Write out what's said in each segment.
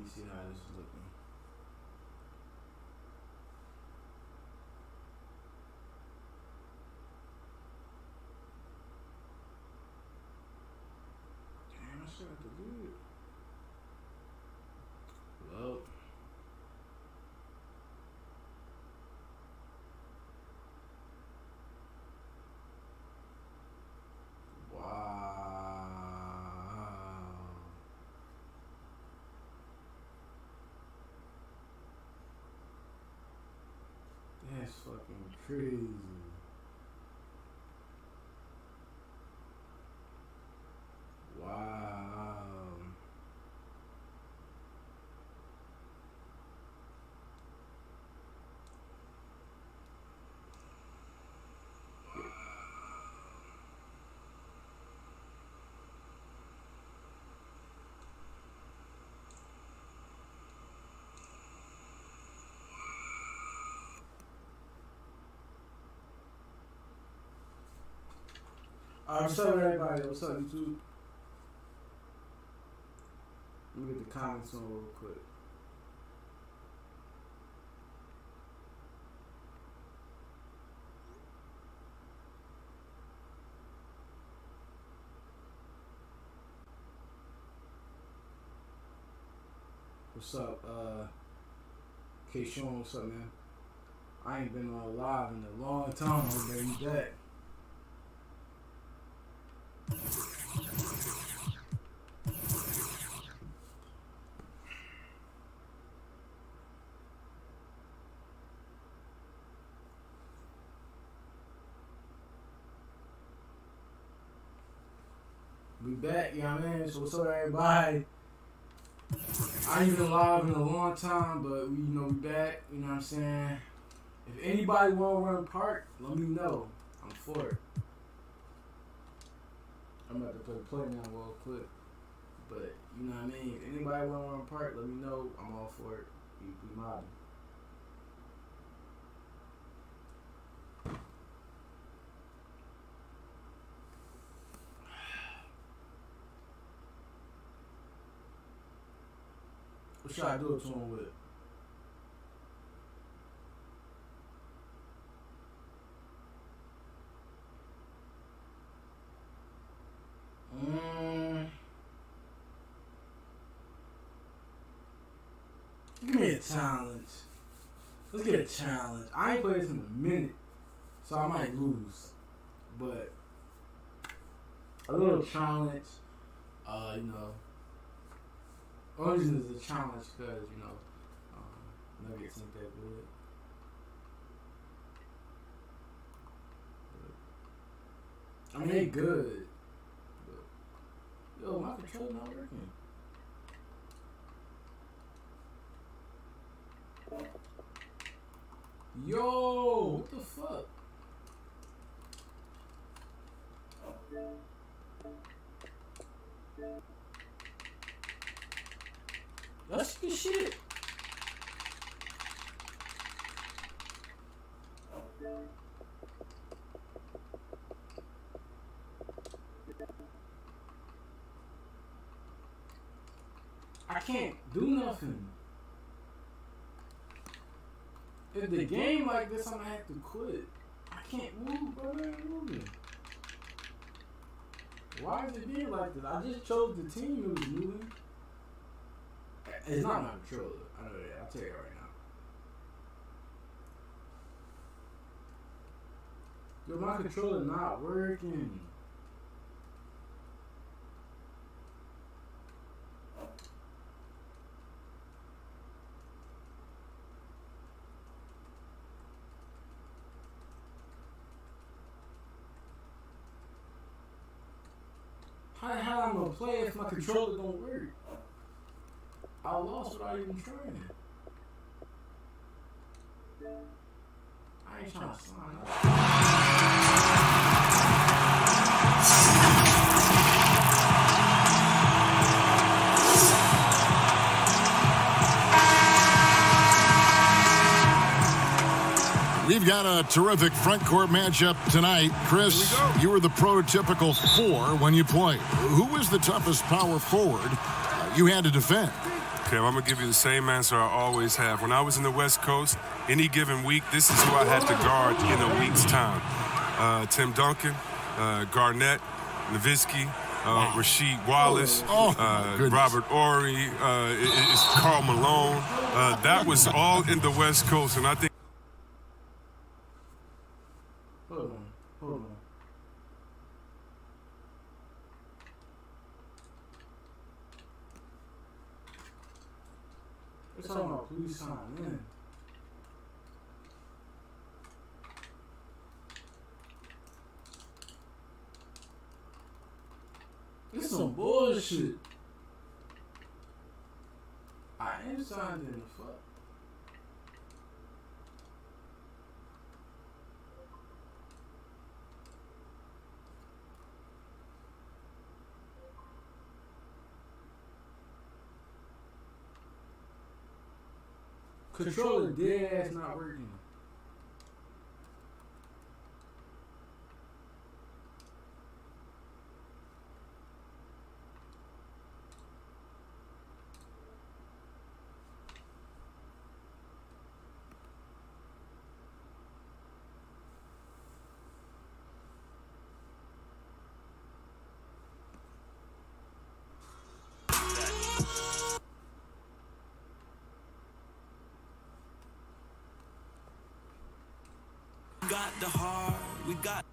see how this is looking. Damn, I should have to do it. Well. That's fucking crazy. Wow. Alright, what's up, everybody? What's up, YouTube? Let me get the comments on real quick. What's up, K-Sean? What's up, man? I ain't been on live in a long time, but you back. We back, you know what I mean? So what's up, everybody? I ain't been live in a long time, but we back, you know what I'm saying? If anybody wanna run park, let me know. I'm for it. I'm about to put a play now real quick. But you know what I mean? If anybody wanna run park, let me know. I'm all for it. We mobbing. What should I do it to him with? Give me a challenge. Let's get a challenge. I ain't played this in a minute, so I might lose. But a little challenge, Origin is a challenge because, Nuggets ain't that good. I mean, they good. But, yo, my controller not working. Yo, what the fuck? That's the shit. I can't do nothing. If the game like this, I'm gonna have to quit. I can't move, brother. I ain't moving. Why is it being like this? I just chose the team that was moving. It's not my controller. I know that. I'll tell you right now. Yo, my controller not working. How the hell I'm gonna play if my controller don't work? I lost without even trying. I ain't trying to sign up. We've got a terrific front court matchup tonight. Chris, you were the prototypical 4 when you played. Who was the toughest power forward you had to defend? Kev, I'm going to give you the same answer I always have. When I was in the West Coast, any given week, this is who I had to guard in a week's time. Tim Duncan, Garnett, Nowitzki, Rasheed Wallace, Robert Horry, it's Karl Malone. That was all in the West Coast, and I think... Hold on. It's all about please sign in. This some bullshit. I am signed in the fuck. Controller dead ass not working. Got the heart, we got.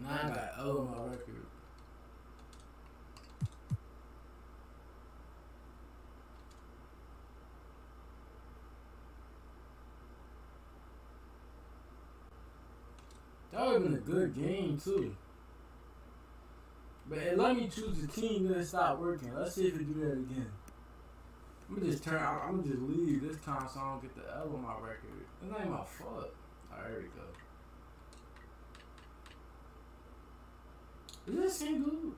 Now I got O on my record. That would have been a good game too. But it let me choose the team that stopped working. Let's see if it do that again. I'm gonna just leave this time so I don't get the L on my record. It's not even my fault. Alright, there we go. Is this same dude?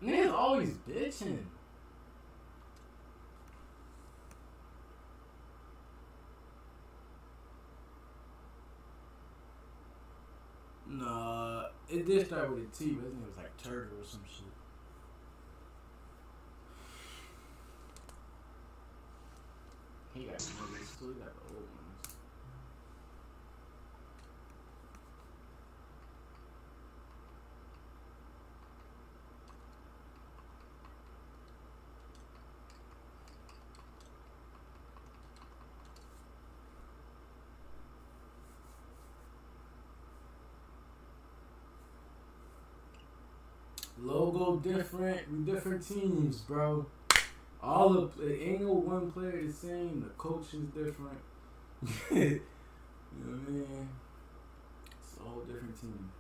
Niggas always bitching. Nah, it did start with a T, but I think it was like turtle or some shit. He got the ones too, he got the old ones. Logo different, we different teams, bro. Ain't no one player the same. The coach is different. You know what I mean? It's a whole different team.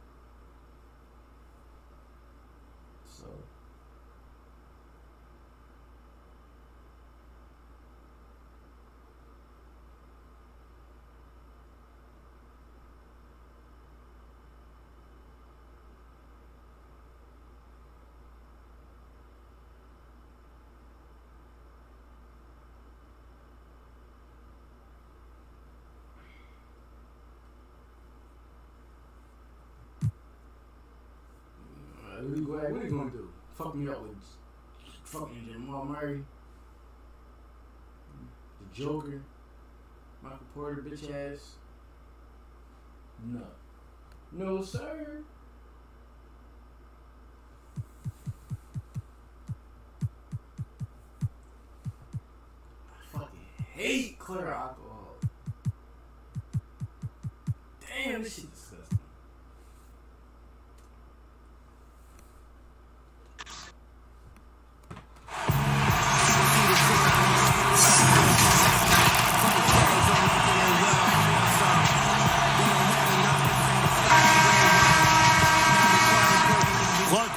So. What are you gonna do? Fuck me up with fucking Jamal Murray, the Joker, Michael Porter, bitch ass? No. No, sir. I fucking hate clear alcohol. Damn, this shit disgusting.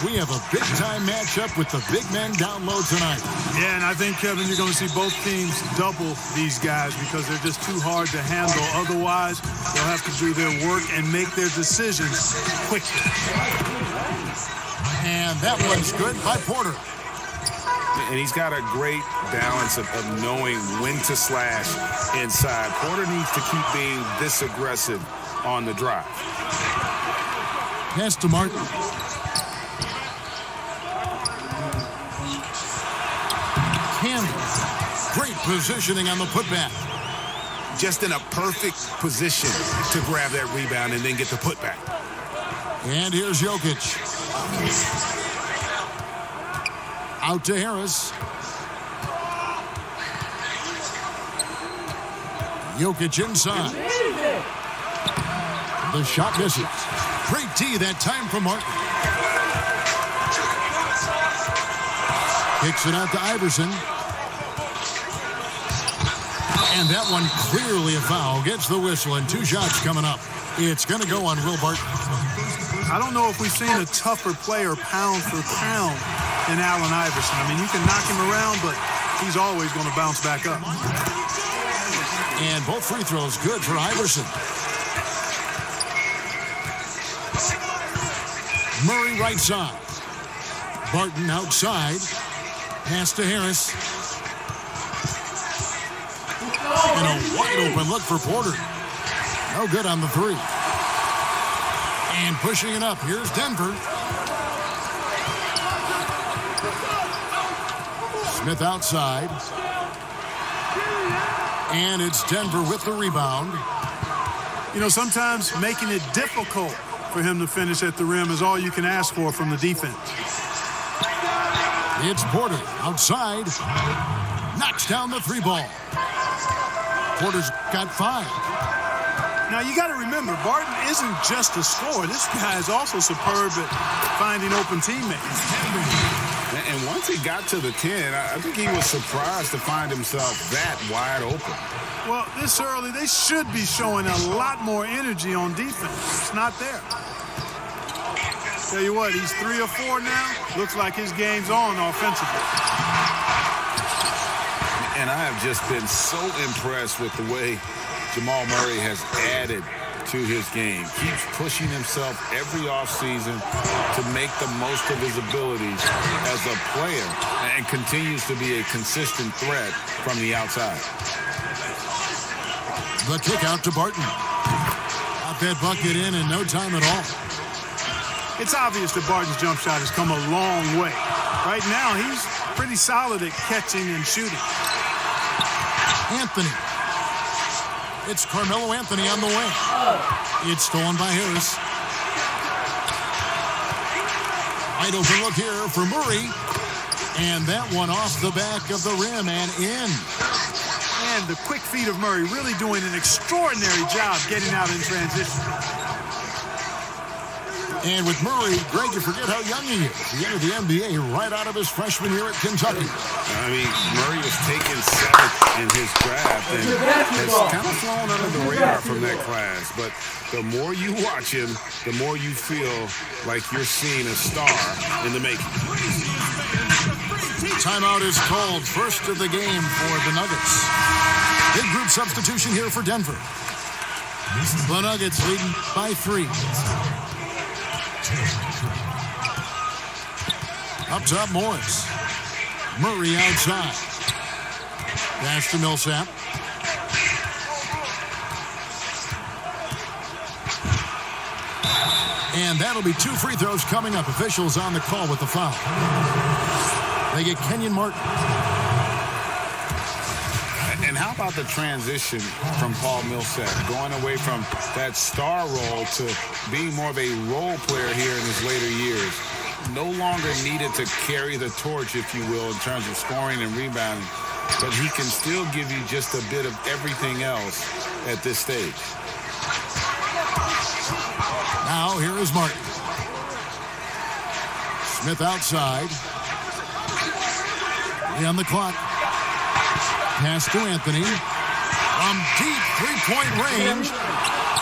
We have a big-time matchup with the big men down low tonight. Yeah, and I think, Kevin, you're going to see both teams double these guys because they're just too hard to handle. Otherwise, they'll have to do their work and make their decisions quickly. And that one's good by Porter. And he's got a great balance of knowing when to slash inside. Porter needs to keep being this aggressive on the drive. Pass to Martin. Campbell. Great positioning on the putback. Just in a perfect position to grab that rebound and then get the putback. And here's Jokic. Out to Harris. Jokic inside. The shot misses. Great tee that time from Martin. Kicks it out to Iverson. And that one clearly a foul. Gets the whistle and 2 shots coming up. It's going to go on Will Barton. I don't know if we've seen a tougher player pound for pound than Allen Iverson. I mean, you can knock him around, but he's always going to bounce back up. And both free throws good for Iverson. Murray right side. Barton outside. Pass to Harris. And a wide open look for Porter. No good on the 3. And pushing it up. Here's Denver. Smith outside. And it's Denver with the rebound. You know, sometimes making it difficult for him to finish at the rim is all you can ask for from the defense. It's Porter outside. Knocks down the 3 ball. Porter's got 5. Now, you got to remember, Barton isn't just a scorer. This guy is also superb at finding open teammates. And once he got to the 10, I think he was surprised to find himself that wide open. Well, this early, they should be showing a lot more energy on defense. It's not there. Tell you what, he's 3 or 4 now. Looks like his game's on offensively. And I have just been so impressed with the way Jamal Murray has added to his game. Keeps pushing himself every offseason to make the most of his abilities as a player and continues to be a consistent threat from the outside. The kick out to Barton. Got that bucket in no time at all. It's obvious that Barton's jump shot has come a long way. Right now, he's pretty solid at catching and shooting. Anthony. It's Carmelo Anthony on the wing. It's stolen by Harris. Wide open look here for Murray. And that one off the back of the rim and in. And the quick feet of Murray really doing an extraordinary job getting out in transition. And with Murray, Greg, you forget how young he is. He entered the NBA right out of his freshman year at Kentucky. I mean, Murray was taken 7th in his draft and has kind of flown under the radar from that class. But the more you watch him, the more you feel like you're seeing a star in the making. Timeout is called. First of the game for the Nuggets. Big group substitution here for Denver. The Nuggets leading by 3. Up top, Morris. Murray outside. Pass to Millsap. And that'll be 2 free throws coming up. Officials on the call with the foul. They get Kenyon Martin. And how about the transition from Paul Millsap, going away from that star role to being more of a role player here in his later years. No longer needed to carry the torch, if you will, in terms of scoring and rebounding. But he can still give you just a bit of everything else at this stage. Now here is Martin. Smith outside. On the clock. Pass to Anthony. From deep three-point range.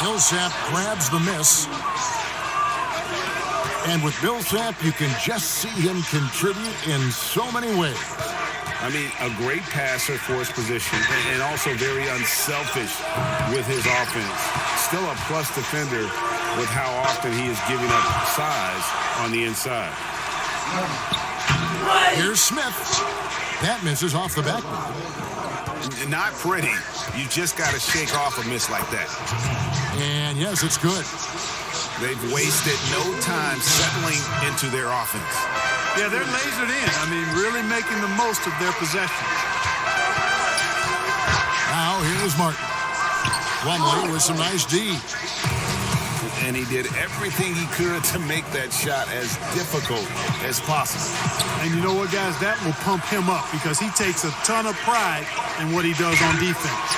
Millsap grabs the miss. And with Millsap, you can just see him contribute in so many ways. I mean, a great passer for his position and also very unselfish with his offense. Still a plus defender with how often he is giving up size on the inside. Here's Smith. That misses off the backboard. Not pretty. You just got to shake off a miss like that. And yes, it's good. They've wasted no time settling into their offense. Yeah, they're lasered in. I mean, really making the most of their possession. Now here's Martin. Plumlee with some nice D. And he did everything he could to make that shot as difficult as possible. And you know what, guys? That will pump him up because he takes a ton of pride in what he does on defense.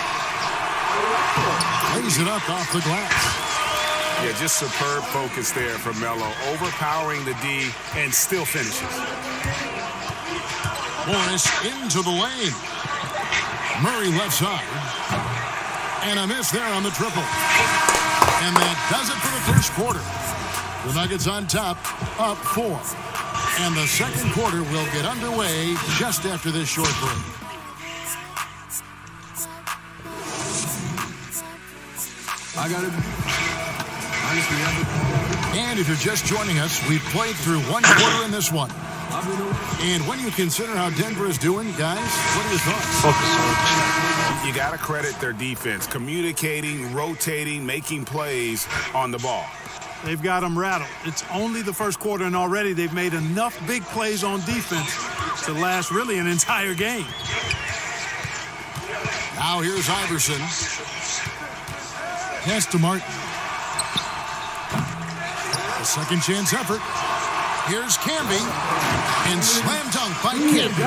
Lays it up off the glass. Yeah, just superb focus there from Melo. Overpowering the D and still finishes. Morris into the lane. Murray left side. And a miss there on the triple. And that does it for the first quarter. The Nuggets on top, up 4. And the second quarter will get underway just after this short break. And if you're just joining us, we've played through one quarter in this one. And when you consider how Denver is doing, guys, what are your thoughts? You got to credit their defense, communicating, rotating, making plays on the ball. They've got them rattled. It's only the first quarter, and already they've made enough big plays on defense to last really an entire game. Now here's Iverson. Pass to Martin. A second chance effort. Here's Camby. And slam dunk by Camby.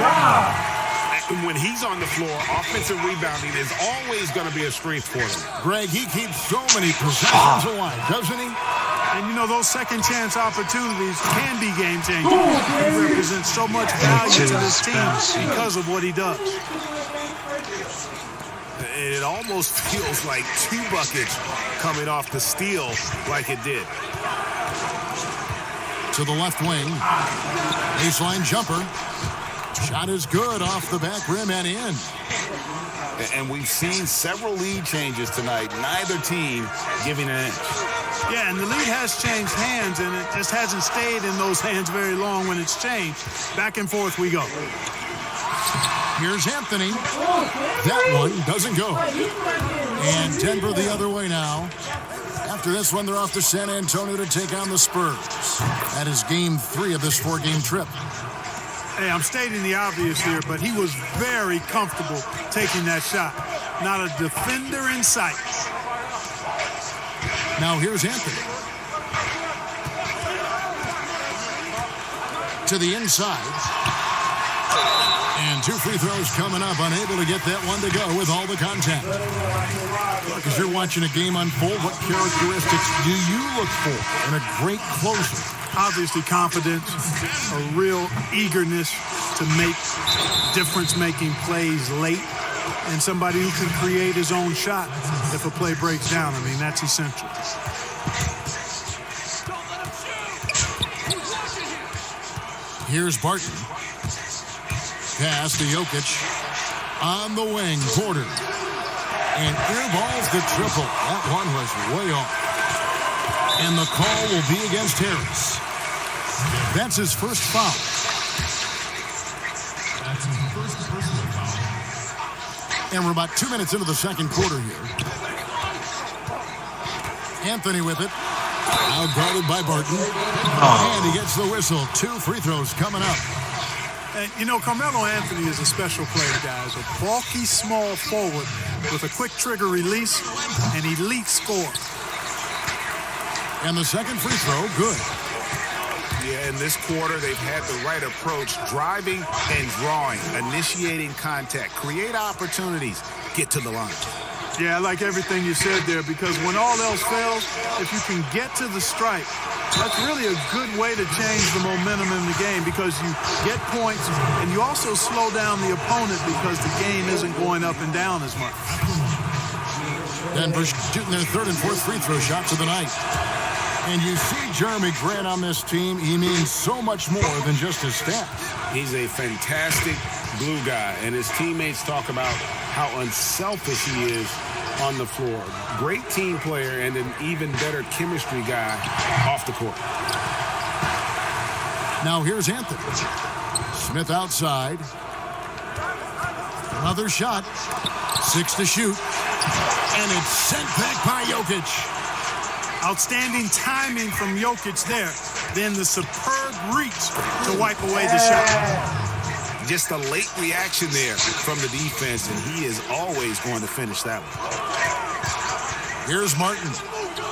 When he's on the floor, offensive rebounding is always going to be a strength for him. Greg, he keeps so many possessions alive, doesn't he? And, you know, those second chance opportunities can be game changing. He represents so much value to this team because of what he does. It almost feels like 2 buckets coming off the steal like it did. To the left wing. Baseline jumper. Shot is good off the back rim and in. And we've seen several lead changes tonight. Neither team giving an inch. Yeah, and the lead has changed hands, and it just hasn't stayed in those hands very long when it's changed. Back and forth we go. Here's Anthony. That one doesn't go. And Denver the other way now. After this one, they're off to San Antonio to take on the Spurs. That is game 3 of this 4-game trip. Hey, I'm stating the obvious here, but he was very comfortable taking that shot. Not a defender in sight. Now here's Anthony. To the inside. And 2 free throws coming up. Unable to get that one to go with all the contact. Look, as you're watching a game unfold, what characteristics do you look for in a great closer? Obviously confidence, a real eagerness to make difference-making plays late, and somebody who can create his own shot if a play breaks down. I mean, that's essential. Here's Barton. Pass to Jokic. On the wing, Porter. And airballs the triple. That one was way off. And the call will be against Harris. That's his first foul. And we're about 2 minutes into the second quarter here. Anthony with it. Now guarded by Barton. And he gets the whistle. 2 free throws coming up. And, you know, Carmelo Anthony is a special player, guys. A bulky, small forward with a quick trigger release and elite score. And the second free throw, good. Yeah, in this quarter, they've had the right approach, driving and drawing, initiating contact, create opportunities, get to the line. Yeah, I like everything you said there, because when all else fails, if you can get to the stripe, that's really a good way to change the momentum in the game, because you get points and you also slow down the opponent because the game isn't going up and down as much. Denver shooting their 3rd and 4th free throw shots of the night. And you see Jeremy Grant on this team. He means so much more than just his stats. He's a fantastic glue guy, and his teammates talk about how unselfish he is on the floor. Great team player and an even better chemistry guy off the court. Now here's Anthony. Smith outside. Another shot. 6 to shoot. And it's sent back by Jokic. Outstanding timing from Jokic there. Then the superb reach to wipe away the shot. Just a late reaction there from the defense, and he is always going to finish that one. Here's Martin.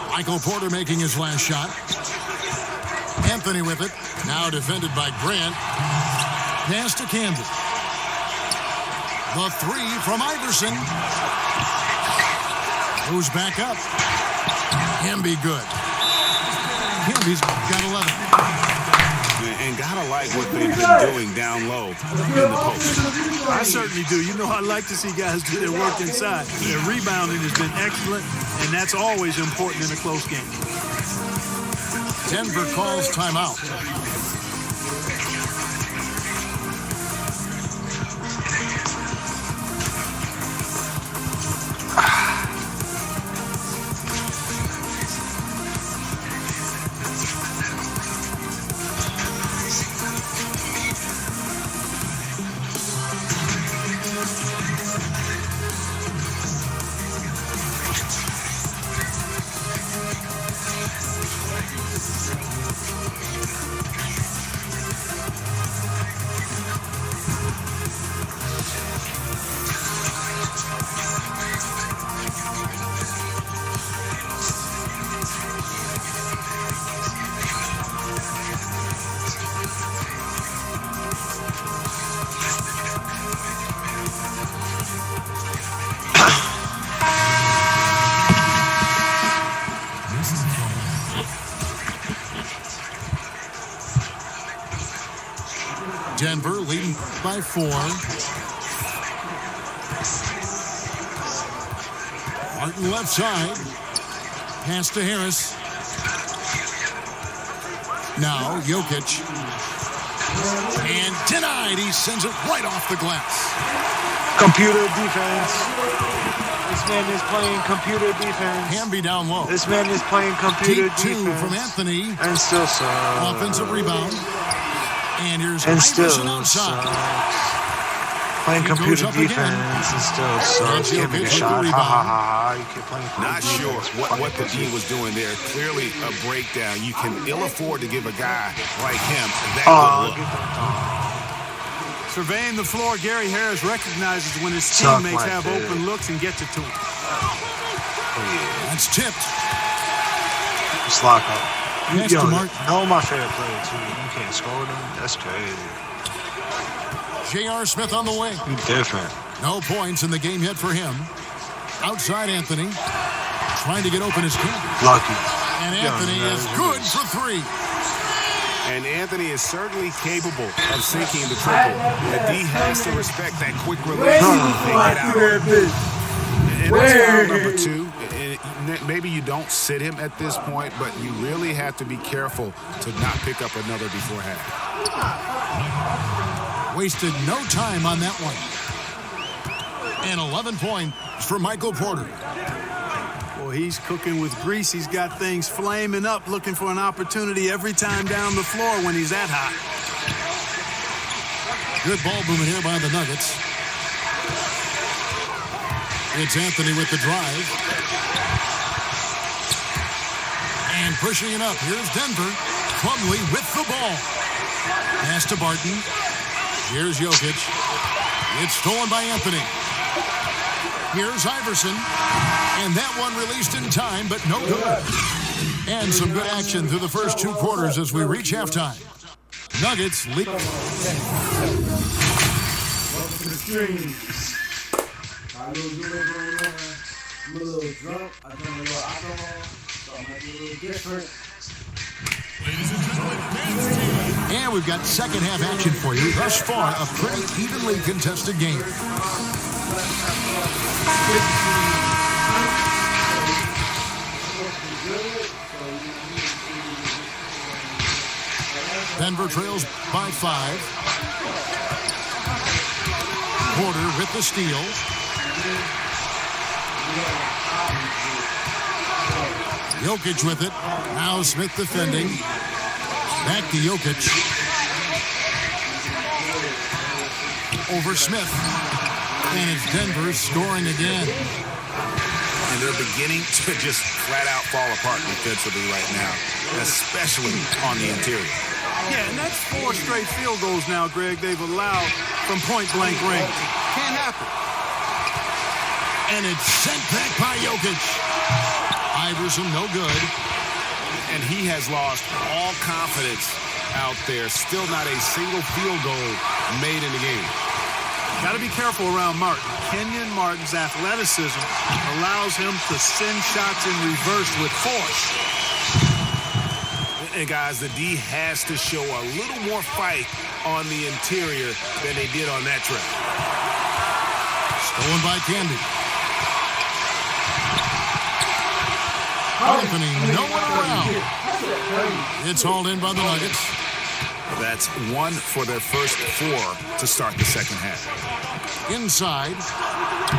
Michael Porter making his last shot. Anthony with it. Now defended by Grant. Pass to Camden. The 3 from Iverson. Goes back up. Camby good. Camby's got 11. And gotta like what they've been doing down low in the post. I certainly do. You know, I like to see guys do their work inside. Their rebounding has been excellent, and that's always important in a close game. Denver calls timeout. Denver leading by 4. Martin left side. Pass to Harris. Now Jokic. And denied. He sends it right off the glass. Computer defense. This man is playing computer defense. Camby down low. This man is playing computer Deep 2 defense. from Anthony. And still sucks. Offensive rebound. And here's And still Iverson outside. sucks. Playing He computer goes up again. defense and still sucks. Jokic Give me a with the shot. Ha rebound. ha ha ha. You keep playing Not sure what the D was doing there. Clearly a breakdown. You can ill afford to give a guy like him that good look. Surveying the floor, Gary Harris recognizes when his Suck teammates my have fit. open looks and gets it to him. That's tipped. Just lock up. Pass Yo, to Martin. no, my favorite player, too. You can't score them. That's crazy. J.R. Smith on the way. You different. No points in the game yet for him. Outside Anthony. Trying to get open his Camby. Lucky. And Anthony is good for 3. And Anthony is certainly capable of sinking the triple. The D has to respect that quick release and get out. And that's foul number 2. And maybe you don't sit him at this point, but you really have to be careful to not pick up another before half. Wasted no time on that one. And 11 points for Michael Porter. Boy, he's cooking with grease. He's got things flaming up, looking for an opportunity every time down the floor when he's that hot. Good ball movement here by the Nuggets. It's Anthony with the drive. And pushing it up. Here's Denver. Plumlee with the ball. Pass to Barton. Here's Jokic. It's stolen by Anthony. Here's Iverson. And that one released in time, but no good. And some good action through the first 2 quarters as we reach halftime. Nuggets lead. Welcome to the stream. I know you live on there. I'm a little drunk. I drank a little alcohol, so I might be a little different. And we've got second half action for you. Thus far, a pretty evenly contested game. Denver trails by 5. Porter with the steal. Jokic with it. Now Smith defending. Back to Jokic. over Smith. And it's Denver scoring again. And they're beginning to just flat out fall apart defensively right now, especially on the interior. Yeah, and that's 4 straight field goals now, Greg, they've allowed from point-blank range. Can't happen. And it's sent back by Jokic. Iverson, no good. And he has lost all confidence out there. Still not a single field goal made in the game. Got to be careful around Martin. Kenyon Martin's athleticism allows him to send shots in reverse with force. And guys, the D has to show a little more fight on the interior than they did on that trip. Stolen by Candy. Anthony, no one around. It's hauled in by the Nuggets. That's 1 for their first 4 to start the second half. Inside,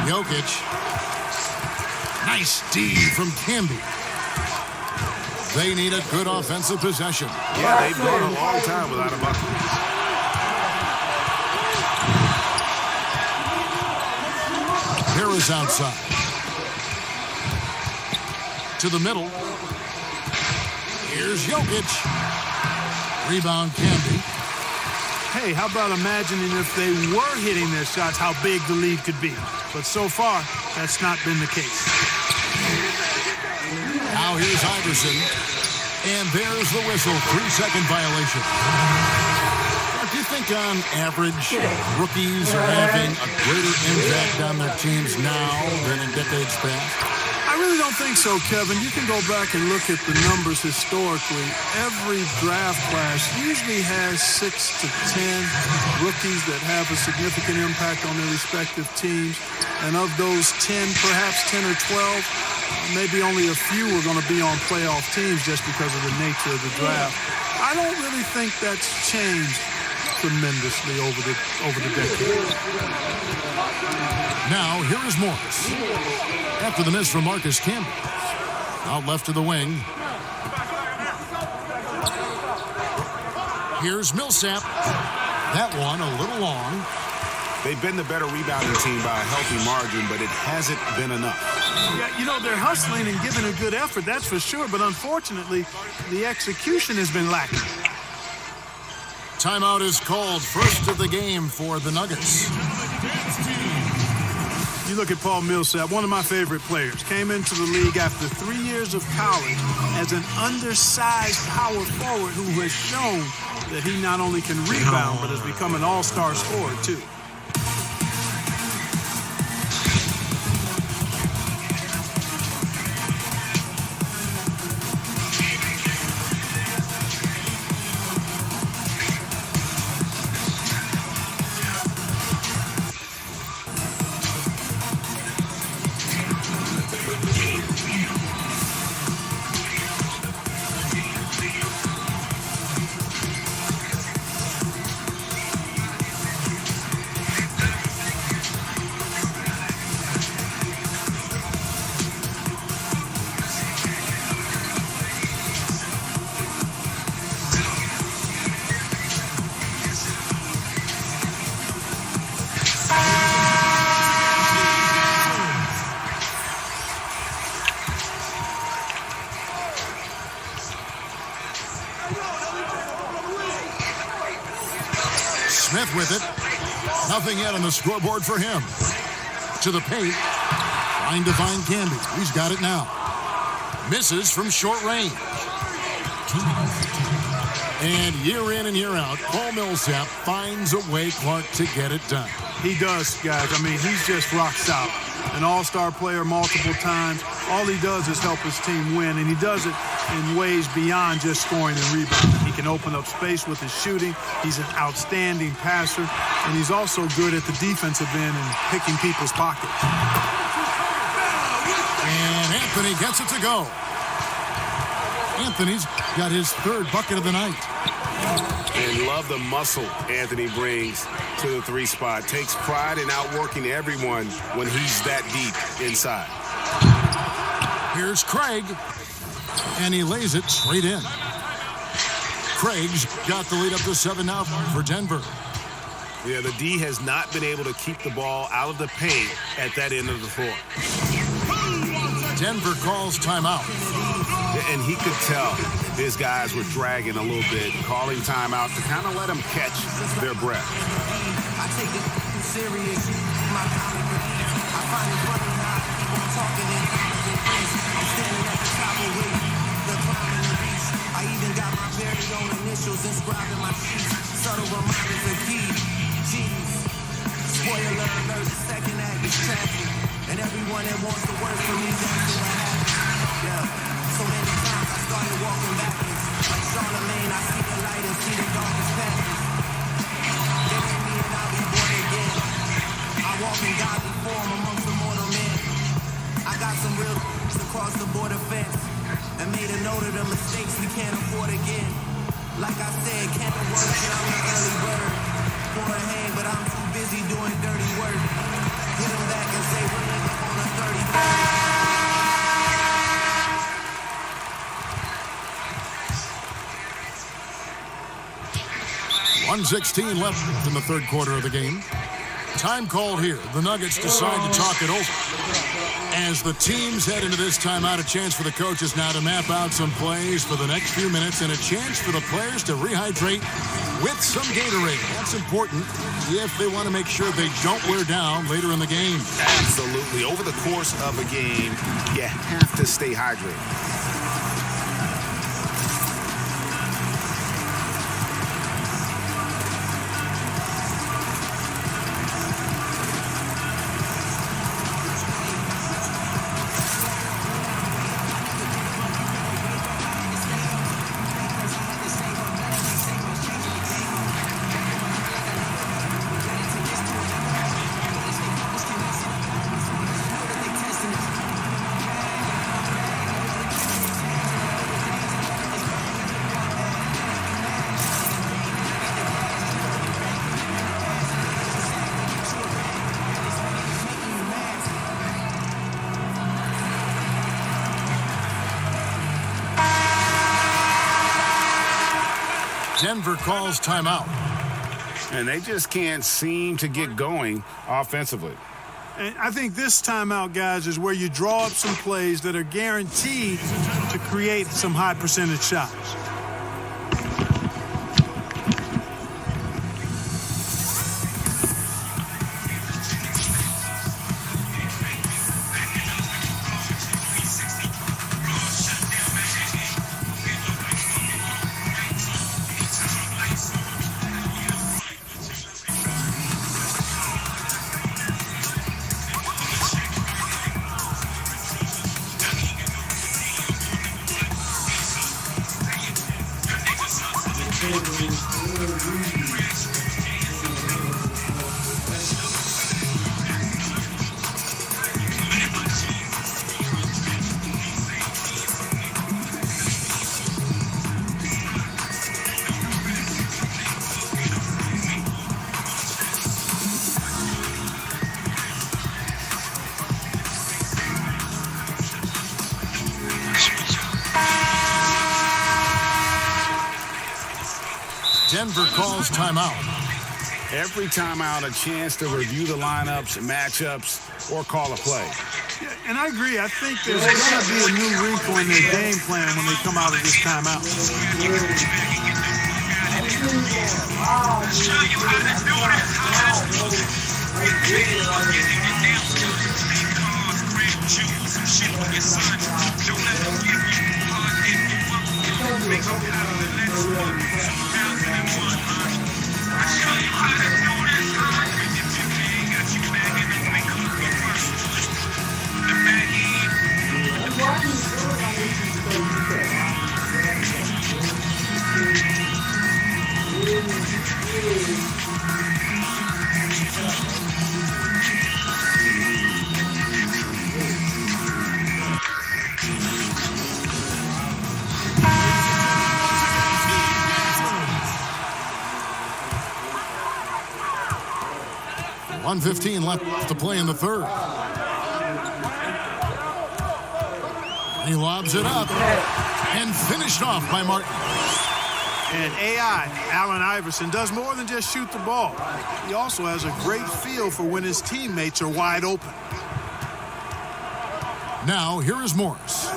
Jokic. Nice D from Candy. They need a good offensive possession. Yeah, they've gone a long time without a bucket. Harris outside. To the middle. Here's Jokic. Rebound, Candy. Hey, how about imagining if they were hitting their shots, how big the lead could be. But so far, that's not been the case. Now here's Iverson. And there's the whistle. 3-second violation. Do you think on average, rookies are having a greater impact on their teams now than in decades past? I really don't think so, Kevin. You can go back and look at the numbers historically. Every draft class usually has 6 to 10 rookies that have a significant impact on their respective teams. And of those 10, perhaps 10 or 12, maybe only a few are going to be on playoff teams just because of the nature of the draft. I don't really think that's changed tremendously over the decades. Now, here is Morris. After the miss from Marcus Campbell. Out left to the wing. Here's Millsap. That one a little long. They've been the better rebounding team by a healthy margin, but it hasn't been enough. Yeah, you know, they're hustling and giving a good effort, that's for sure. But unfortunately, the execution has been lacking. Timeout is called. First of the game for the Nuggets. You look at Paul Millsap, one of my favorite players. Came into the league after 3 years of college as an undersized power forward who has shown that he not only can rebound, but has become an all-star scorer, too. Smith with it. Nothing yet on the scoreboard for him. To the paint. Trying to find Candy. He's got it now. Misses from short range. And year in and year out, Paul Millsap finds a way, Clark, to get it done. He does, guys. I mean, he's just rock solid. An all-star player multiple times. All he does is help his team win, and he does it in ways beyond just scoring and rebounding. He can open up space with his shooting. He's an outstanding passer, and he's also good at the defensive end and picking people's pockets. And Anthony gets it to go. Anthony's got his third bucket of the night. And love the muscle Anthony brings to the 3 spot. Takes pride in outworking everyone when he's that deep inside. Here's Craig. And he lays it straight in. Craig's got the lead up to 7 now for Denver. Yeah, the D has not been able to keep the ball out of the paint at that end of the floor. Denver calls timeout. And he could tell his guys were dragging a little bit, calling timeout to kind of let them catch their breath. I take it serious. My I find it funny how I keep on talking in I'm standing at the top of the climb in the beach. I even got my very own initials inscribed in my sheets. Subtle reminders are key. Jeez. Spoiler alert, the second act is tragic. And everyone that wants to work for me, that's what happens. Yeah. So many times I started walking backwards. Like Charlemagne, I see the light and see the darkest patches. Get in me and I'll be born again. I walk in godly form amongst the mortal men. I got some real across the border fence. And made a note of the mistakes we can't afford again. Like I said, can't work and I'm an early bird. For a hang, but I'm too busy doing dirty work. Hit him back and say, we're living on a 33rd. 1:16 left in the third quarter of the game. Time called here. The Nuggets decide to talk it over. As the teams head into this timeout, a chance for the coaches now to map out some plays for the next few minutes and a chance for the players to rehydrate with some Gatorade. That's important if they want to make sure they don't wear down later in the game. Absolutely. Over the course of a game, you have to stay hydrated. Denver calls timeout. And they just can't seem to get going offensively. And I think this timeout, guys, is where you draw up some plays that are guaranteed to create some high percentage shots. Denver calls timeout. Every timeout, a chance to review the lineups, matchups, or call a play. Yeah, and I agree. I think there's going to be a new wrinkle in their game plan when they come out of this timeout. .15 left to play in the third. He lobs it up and finished off by Martin. And AI, Allen Iverson, does more than just shoot the ball. He also has a great feel for when his teammates are wide open. Now, here is Morris.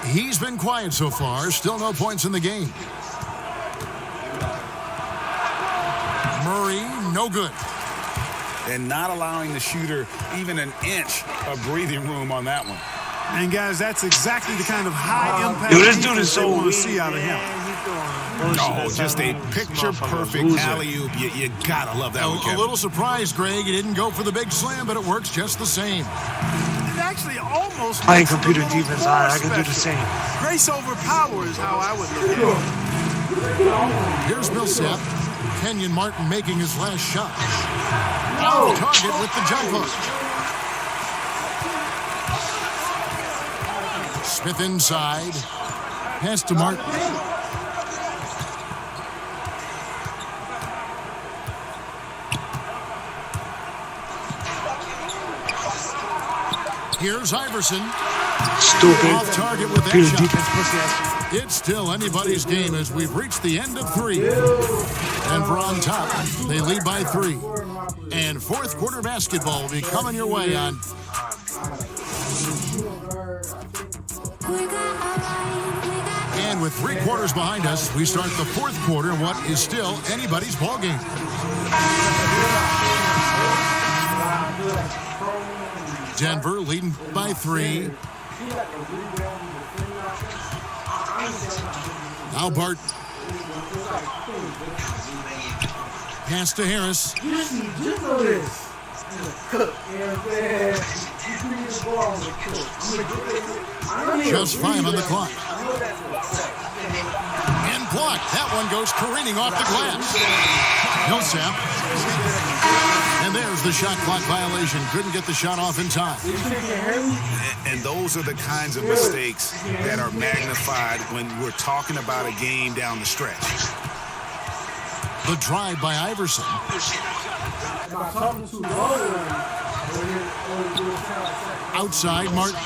He's been quiet so far. Still no points in the game. Murray, no good. And not allowing the shooter even an inch of breathing room on that one. And, guys, that's exactly the kind of high-impact This dude is so want to weak, see out of him. Oh, just a picture-perfect alley-oop. You gotta love that one, A Kevin. little surprised, Greg. He didn't go for the big slam, but it works just the same. It actually almost Playing makes it a computer little defense, more I can do the special. same. Grace over power is how I would look at it. Here's Millsap. Kenyon Martin making his last shot. Off target with the jump hook. Smith inside. Pass to Martin. Here's Iverson. Stupid. Off target with that Computer shot. defense, pussy ass. It's still anybody's game as we've reached the end of 3. Denver on top. They lead by 3. And fourth quarter basketball will be coming your way on. And with 3 quarters behind us, we start the fourth quarter in what is still anybody's ball game. Denver leading by 3. Now Bart. Pass to Harris. Just know this. Cook, you know what I'm saying? You bring the ball on the cook. Just 5 on the clock. And blocked. That one goes careening off the glass. Millsap. And there's the shot clock violation. Couldn't get the shot off in time. And those are the kinds of mistakes that are magnified when we're talking about a game down the stretch. The drive by Iverson. Outside, Martin.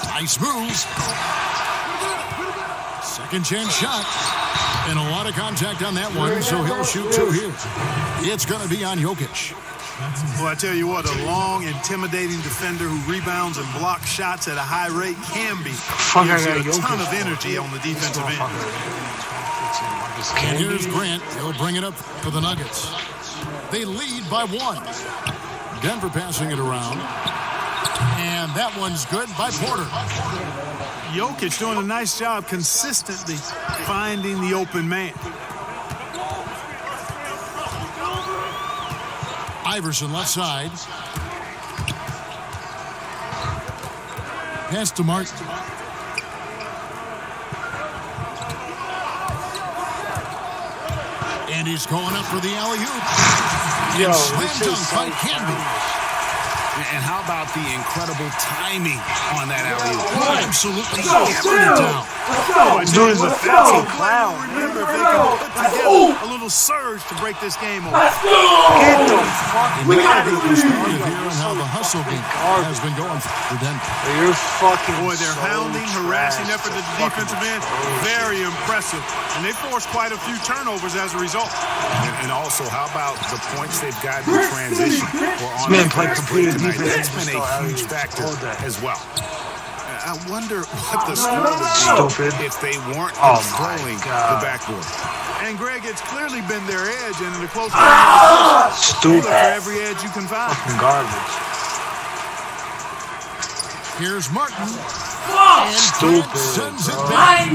Nice move. Second chance shot. And a lot of contact on that one, so he'll shoot 2 here. It's going to be on Jokic. Well, I tell you what, a long, intimidating defender who rebounds and blocks shots at a high rate can be. Gives you a ton of energy on the defensive end. And here's Grant. He'll bring it up for the Nuggets. They lead by 1. Denver passing it around. And that one's good by Porter. Jokic doing a nice job consistently finding the open man. Iverson left side. Pass to Martin. And he's going up for the alley-oop. Yo, Slam this dunk is by Canby. And how about the incredible timing on that alley-oop? Absolutely hammered it down. Dude is a fucking clown. Remember, if they can put together a little surge to break this game over. Get the fuck We out of started here. here on how the hustle game has been going for Denver. You're fucking Boy, their hounding, harassing effort at the defensive end, very impressive. And they forced quite a few turnovers as a result. And also, how about the points they've gotten in transition or on man the played fast complete break tonight? defense. That's been a huge factor All day. as well. I wonder what the score would Stupid. be if they weren't Oh, controlling my God. the backboard. And Greg, it's clearly been their edge, and in the close Stupid. for every edge you can find. Fucking garbage. Here's Martin. And Stupid, Grant sends it bro. back.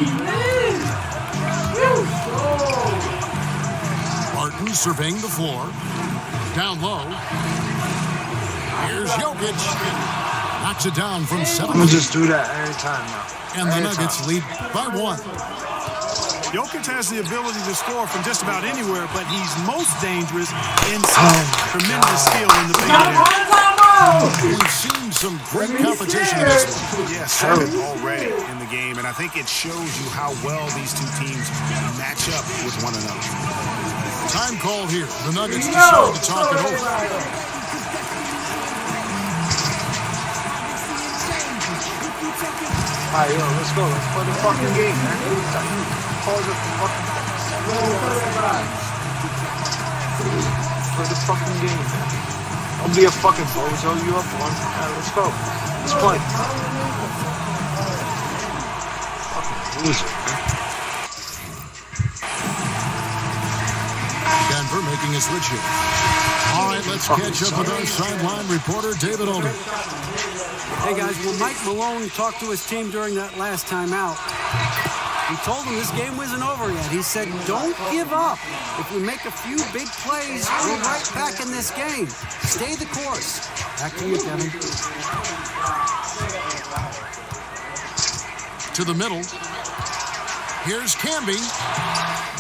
Martin surveying the floor. Down low. Here's Jokic. Knocks it down from 7. I'm gonna just do that every time now. And the Every Nuggets time. lead by 1. Jokic has the ability to score from just about anywhere, but he's most dangerous inside. Tremendous skill in the big area. We've seen some great competition in this one. Yeah, 7 already in the game, and I think it shows you how well these two teams match up with one another. Time called here. The Nuggets decide to talk it over. Alright, yo, let's go. Let's play the fucking game, man. Pause it the fucking play the fucking game, man. Don't be a fucking bozo. You up one. Alright, let's go. Let's play. Fucking loser, man. Denver making a switch here. All right, let's catch up with our sideline reporter, David Alden. Hey, guys, well, Mike Malone talked to his team during that last time out. He told them this game wasn't over yet. He said, don't give up. If we make a few big plays, we're right back in this game. Stay the course. Back to you, Kevin. To the middle. Here's Camby.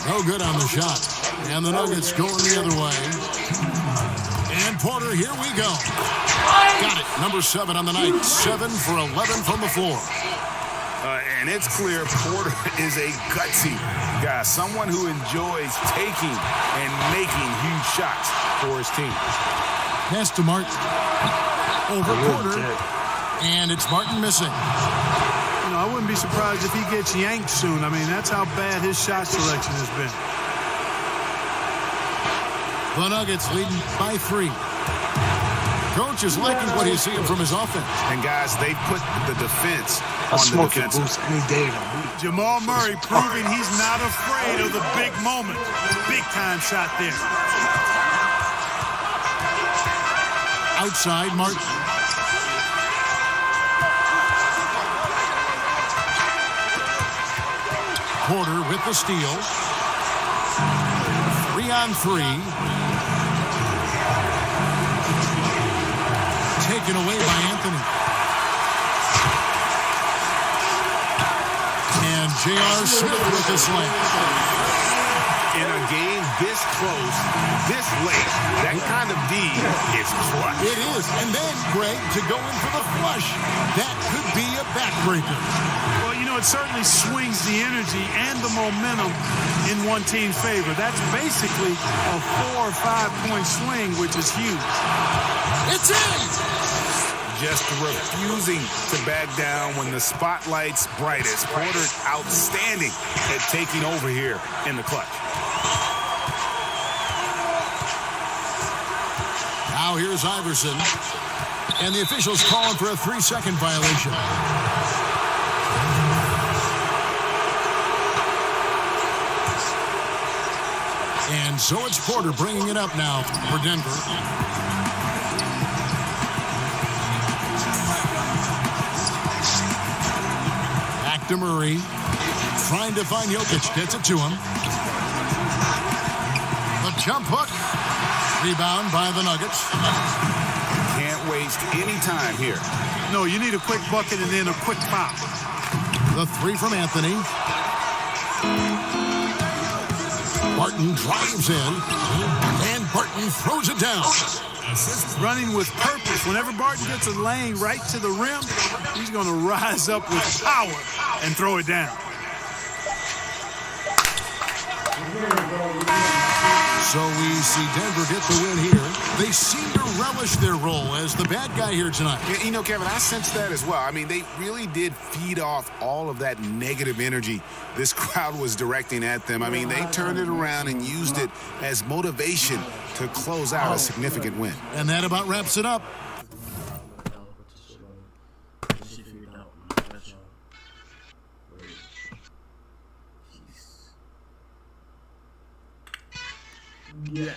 No good on the shot. And the Nuggets going the other way. And Porter, here we go. Got it. Number 7 on the night. 7 for 11 from the floor. And it's clear Porter is a gutsy guy, someone who enjoys taking and making huge shots for his team. Pass to Martin. Over Porter. And it's Martin missing. You know, I wouldn't be surprised if he gets yanked soon. I mean, that's how bad his shot selection has been. The Nuggets leading by 3. Coach is liking what he's seeing from his offense. And guys, they put the defense I'll on smoke the your defensive. boots any day of the week. Jamal Murray proving he's not afraid of the big moment. Big time shot there. Outside, Martin. Porter with the steal. 3-on-3. Taken away by Anthony. And J.R. Smith with the slam. In a game this close, this late, that kind of D is clutch. It is. And then, Greg, to go in for the flush. That could be a backbreaker. Well, you know, it certainly swings the energy and the momentum in one team's favor. That's basically a 4 or 5 point swing, which is huge. It's in! Just refusing to back down when the spotlight's brightest. Porter outstanding at taking over here in the clutch. Now here's Iverson. And the officials calling for a 3-second violation. And so it's Porter bringing it up now for Denver. Back to Murray. Trying to find Jokic. Gets it to him. The jump hook. Rebound by the Nuggets. Can't waste any time here. No, you need a quick bucket and then a quick foul. The 3 from Anthony. Barton drives in, and Barton throws it down. Running with purpose. Whenever Barton gets a lane right to the rim, he's going to rise up with power and throw it down. So we see Denver get the win here. They seem to relish their role as the bad guy here tonight. You know, Kevin, I sense that as well. I mean, they really did feed off all of that negative energy this crowd was directing at them. I mean, they turned it around and used it as motivation to close out a significant win. And that about wraps it up. Yeah.